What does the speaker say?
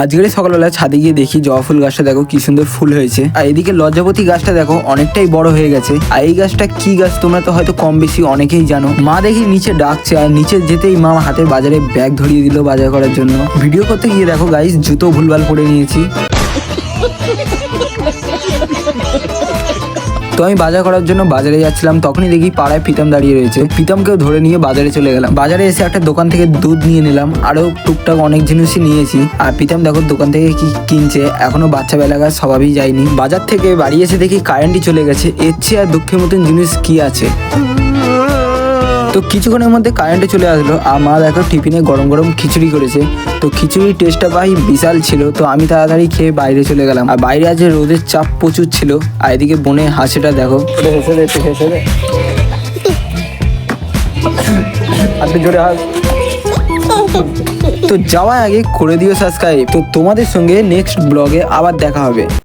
আজকের সকালবেলা ছাদে গিয়ে দেখি জবা ফুল গাছটা দেখো কি সুন্দর ফুল হয়েছে। আর এদিকে লজ্জাপতি গাছটা দেখো অনেকটাই বড় হয়ে গেছে। আর এই গাছটা কি গাছ তোমরা তো হয়তো কম বেশি অনেকেই জানো। মা দেখি নিচে ডাকছে, আর নিচে যেতেই মা হাতে বাজারে ব্যাগ ধরিয়ে দিল বাজার করার জন্য। ভিডিও করতে গিয়ে দেখো গাইস জুতো ভুলভাল পরে নিয়েছি। তো আমি বাজার করার জন্য বাজারে যাচ্ছিলাম, তখনই দেখি পাড়ায় প্রীতম দাঁড়িয়ে রয়েছে। প্রীতমকেও ধরে নিয়ে বাজারে চলে গেলাম। বাজারে এসে একটা দোকান থেকে দুধ নিয়ে নিলাম, আরো টুকটাক অনেক জিনিসই নিয়েছি। আর প্রীতম দেখো দোকান থেকে কি কিনছে, এখনো বাচ্চা বেলাকার স্বভাবই যায়নি। বাজার থেকে বাড়ি এসে দেখি কারেন্টই চলে গেছে। এর চেয়ে আর দুঃখের মতন জিনিস কি আছে। তো কিছুক্ষণের মধ্যে কারেন্টে চলে আসলো। আর মা দেখো টিফিনে গরম গরম খিচুড়ি করেছে। তো খিচুড়ির টেস্টটা ভাই বিশাল ছিল। তো আমি তাড়াতাড়ি খেয়ে বাইরে চলে গেলাম। আর বাইরে আজ রোদের চাপ প্রচুর ছিল। আর এদিকে বোনের হাসিটা দেখো। তো যাওয়ার আগে করে দিও সাবস্ক্রাইব। তো তোমাদের সঙ্গে নেক্সট ব্লগে আবার দেখা হবে।